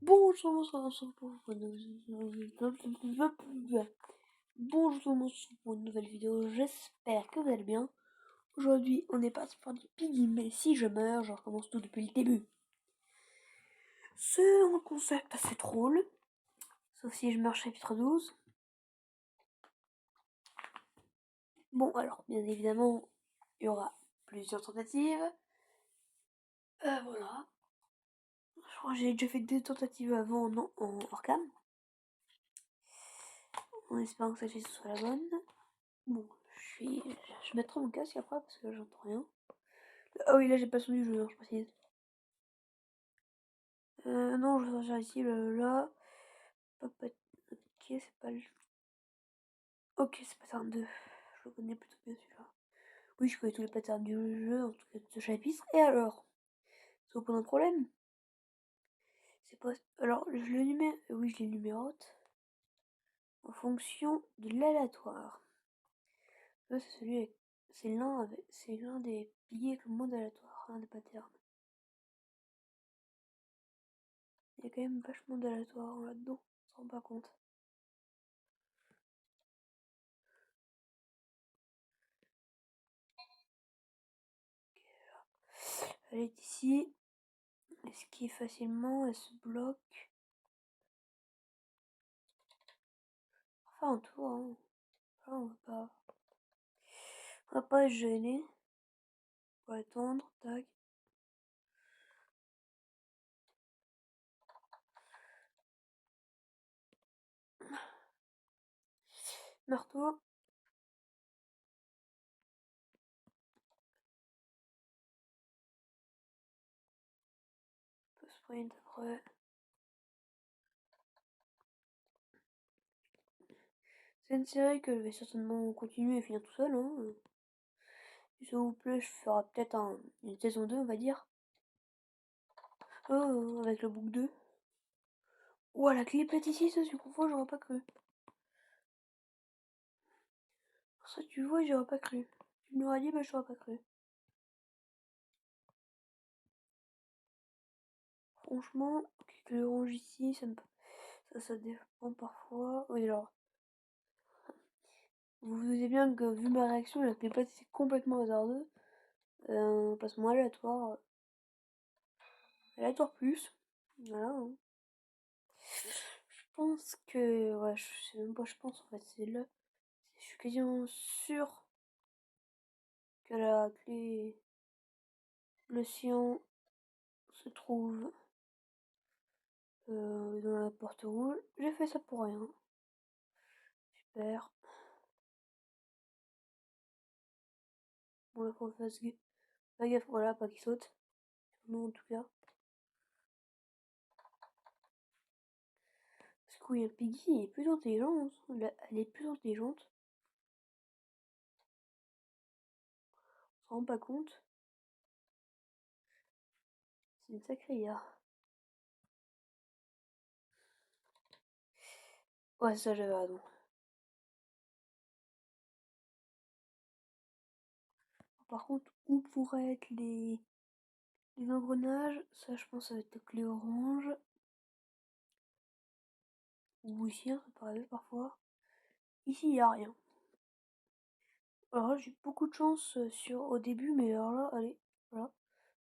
Bonjour, bonjour pour une nouvelle vidéo, j'espère que vous allez bien. Aujourd'hui, on est parti pour du Piggy, mais si je meurs, je recommence tout depuis le début. C'est un concept assez drôle, sauf si je meurs chapitre 12. Bon, alors, bien évidemment, il y aura plusieurs tentatives. Voilà. Je crois que j'ai déjà fait 2 tentatives avant en hors cam. En espérant que celle-ci soit la bonne. Bon, je mettrai mon casque après parce que j'entends rien. Ah oui, là j'ai pas son du jeu, hein, je précise. Non, je vais sortir ici, là. Ok, c'est pas le... Ok, c'est pattern 2. Je le connais plutôt bien celui-là. Oui, je connais tous les patterns du jeu, en tout cas de ce chapitre. Et alors, ça vous pose un problème? C'est pas... Alors, je le numère... Oui, je les numérote. En fonction de l'aléatoire. Là, c'est celui avec... C'est l'un des piliers avec le mode aléatoire, un des patterns. Il y a quand même vachement d'aléatoire là-dedans, on s'en rend pas compte. Elle est ici. Esquive facilement, elle se bloque. Enfin, un tour, hein. Là, on va pas être gêné. On va attendre, tac. Marteau. On peut sprint après. C'est une série que je vais certainement continuer et finir tout seul, hein. Si ça vous plaît, je ferai peut-être une saison 2, on va dire. Oh, avec le book 2. Ouah, la clé plate ici, ça, c'est confort, j'aurais pas cru. Ça, tu vois, j'aurais pas cru. Tu me l'aurais dit, mais j'aurais pas cru. Franchement, ok, que le range ici, ça dépend parfois. Oui, alors. Vous vous doutez bien que, vu ma réaction, la clé plate, c'est complètement hasardeux. Placement aléatoire. Aléatoire plus. Voilà. Hein. Je pense que. Ouais, je sais même pas, je pense en fait, c'est là. Je suis quasiment sûr que la clé. Le sien se trouve dans la porte rouge. J'ai fait ça pour rien. Super. Bon, là, faut que je fasse pas gaffe, voilà, pas qu'il saute. Non, en tout cas. Parce que oui, Piggy est plus intelligente. Elle est plus intelligente. On s'en rend pas compte. C'est une sacrée IA. Ouais, ça, j'avais raison. Par contre, où pourraient être les engrenages? Ça, je pense, ça va être la clé orange. Ou ici, hein, ça peut arriver parfois. Ici, il n'y a rien. Alors là, j'ai beaucoup de chance au début, mais alors là, allez, voilà.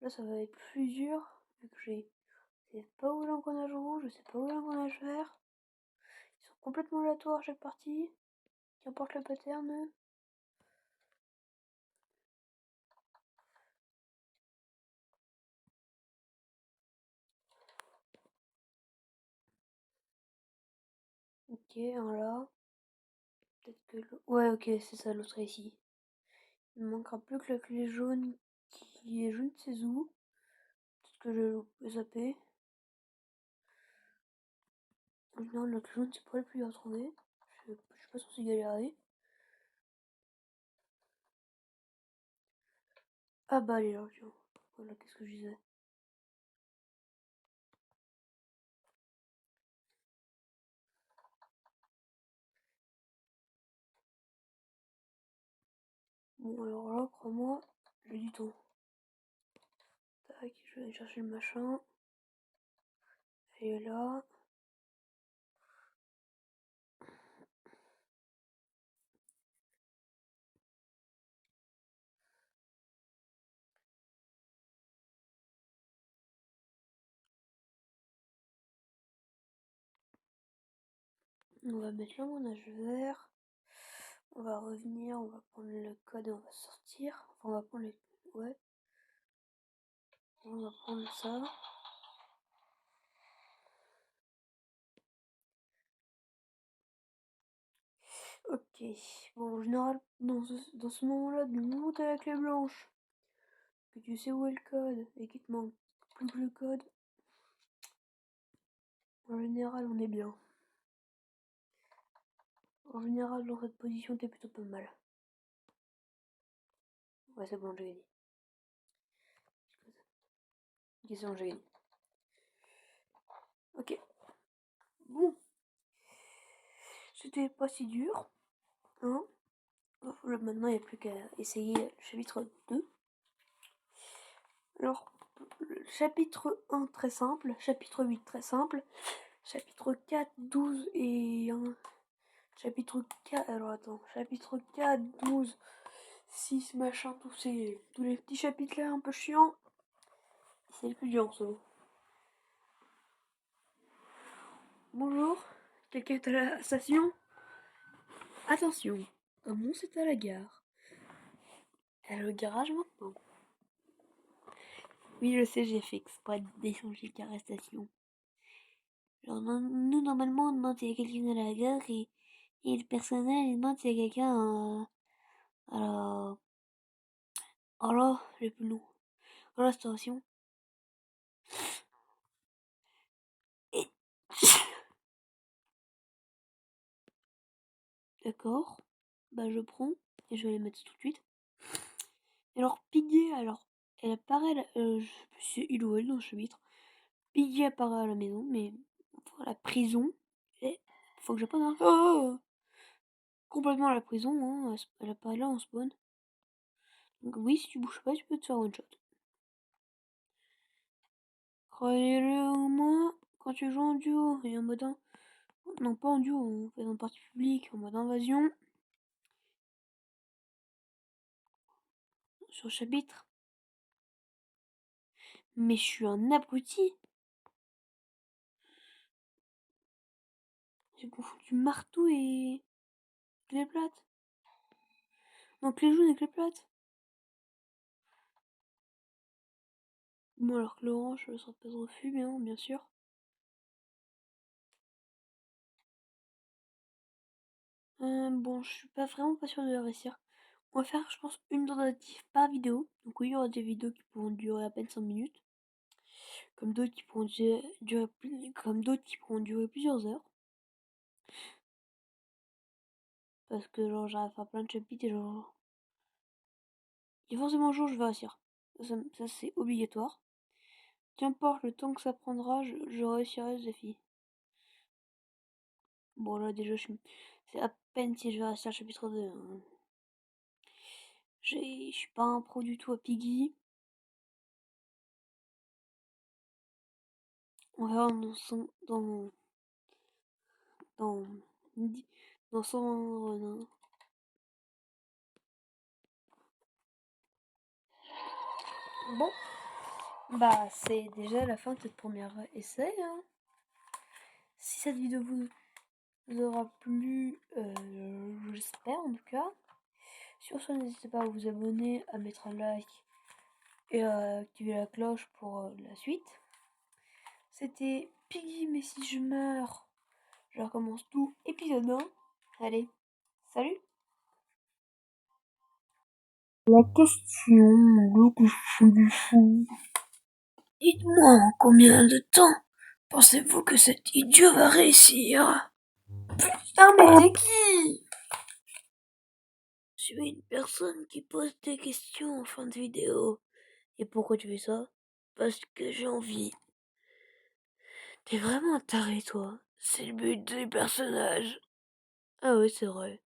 Là, ça va être plus dur, vu que je sais pas où est l'engrenage rouge, je sais pas où est l'engrenage vert. Ils sont complètement aléatoires chaque partie. Qu'importe le pattern. Ok, un là. Peut-être que ouais, ok, c'est ça, l'autre est ici. Il ne manquera plus que la clé jaune qui est je ne sais où. Peut-être que je l'ai zappé. En général, la clé jaune, c'est pas le plus à trouver. Je suis pas censé galérer. Ah bah, elle est là, tiens. Voilà, qu'est-ce que je disais. Bon, alors là, crois-moi, j'ai du temps. Tac, je vais aller chercher le machin. Elle est là. On va mettre l'engrenage vert. On va revenir, on va prendre le code et on va sortir. Enfin, on va prendre les... Ouais. On va prendre ça. Ok. Bon, en général, dans ce moment-là, du moment où t'as la clé blanche, que tu sais où est le code et qu'il te manque plus que le code, en général, on est bien. En général, dans cette position, t'es plutôt pas mal. Ouais, c'est bon, j'ai gagné. Ok, c'est bon, j'ai gagné. Ok. Bon. C'était pas si dur. Hein. Maintenant, il n'y a plus qu'à essayer le chapitre 2. Alors, le chapitre 1, très simple. Chapitre 8, très simple. Chapitre 4, 12 et 1. Chapitre 4, alors attends. Chapitre 4, 12, 6, machin, tous les petits chapitres là un peu chiants. C'est le plus dur, ça. Bonjour, quelqu'un est à la station? Attention, comme on c'est à la gare. Elle est au garage maintenant. Oui, je sais, j'ai fait exprès d'échanger le arrestation. Alors, nous, normalement, on demande s'il y a quelqu'un à la gare et le personnel, il demande s'il y a quelqu'un à la... j'ai plus le nom. À la station. Et... D'accord. Bah, je prends et je vais les mettre tout de suite. Alors, Piggy, elle apparaît, je sais plus si c'est il ou elle dans le chapitre. Piggy apparaît à la maison, mais enfin, à la prison. Et faut que j'apprenne à... Oh, complètement à la prison, hein. Elle apparaît là en spawn. Donc oui, si tu bouges pas, tu peux te faire one shot. Croyez-le au moins, quand tu joues en duo et en mode... Non, pas en duo, on fait en partie publique, en mode invasion. Sur le chapitre. Mais je suis un abruti. J'ai confondu marteau et clé plate. Non, clé jaune et clé plate. Bon, alors que l'orange sera pas de refus, bien sûr. Bon, je suis pas vraiment pas sûre de réussir. On va faire, je pense, une tentative par vidéo. Donc oui, il y aura des vidéos qui pourront durer à peine 5 minutes. Comme d'autres qui pourront durer plusieurs heures. Parce que genre j'arrive à faire plein de chapitres et genre... Et forcément un jour je vais réussir. Ça c'est obligatoire. Qu'importe le temps que ça prendra, je réussirai ce défi. Bon là déjà c'est à peine si je vais réussir le chapitre 2. Hein. Je suis pas un pro du tout à Piggy. On verra dans, dans son run. Bon, bah c'est déjà la fin de cette première essai. Hein. Si cette vidéo vous aura plu, j'espère en tout cas. Sur ce, n'hésitez pas à vous abonner, à mettre un like et à activer la cloche pour la suite. C'était Piggy, mais si je meurs, je recommence tout, épisode 1. Allez, salut! La question, le question du fou. Dites-moi en combien de temps pensez-vous que cet idiot va réussir? Putain, mais t'es qui? Je suis une personne qui pose des questions en fin de vidéo. Et pourquoi tu fais ça? Parce que j'ai envie. T'es vraiment un taré, toi. C'est le but des personnages. Ah oui, c'est vrai.